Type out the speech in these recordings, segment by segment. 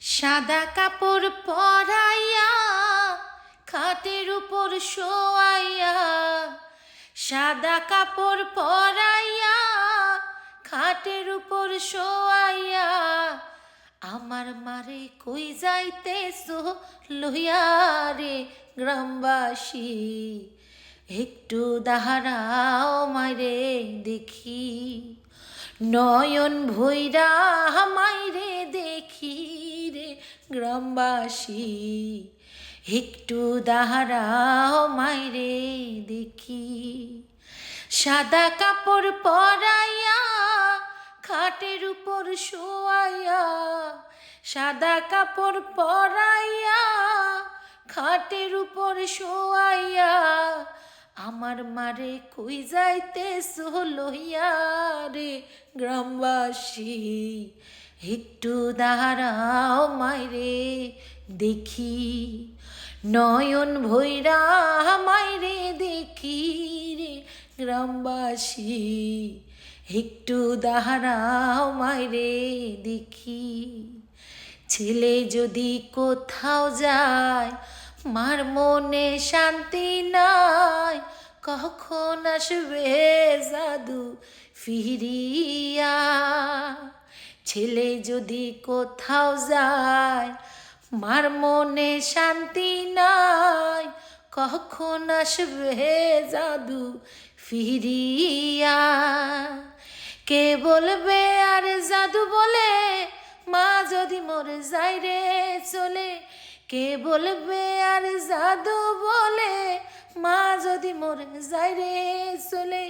সাদা কাপড় পরাইয়া খাটের উপর শোয়াইয়া, সাদা কাপড় পরাইয়া খাটের উপর শোয়াইয়া, আমার মারে কই যাইতেছো লইয়া রে গ্রামবাসী, একটু দাঁড়াও মাইরে দেখি, নয়ন ভৈরা মাইরে দেখি রে গ্রামবাসী, একটু দাঁড়াও মাইরে দেখি। সাদা কাপড় পরাইয়া খাটের উপর শোয়াইয়া, সাদা কাপড় পরাইয়া খাটের উপর শোয়াইয়া, আমার মারে কই যাইতেছো লইয়া রে গ্রামবাসী, একটু দাঁড়াও মাইরে দেখি, নয়ন ভৈরা মাইরে দেখি রে গ্রামবাসী, একটু দাঁড়াও মাইরে দেখি। ছেলে যদি কোথাও যায় মার মনে শান্তি নাই, কখন আসবে জাদু ফিরিয়া। ছেলে যদি কোথাও যায় মার মনে শান্তি নাই, কখন আসবে জাদু ফিরিয়া। কে বলবে আর জাদু বলে মা যদি মরে যায় রে চলে, কে বলবে আর জাদু বলে মা যদি মরে যায় রে চলে,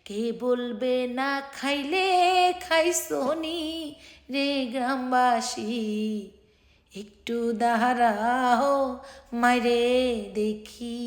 কে বলবে না খাইলে খাইছনি রে গ্রামবাসী, একটু দাঁড়াও মাইরে দেখি।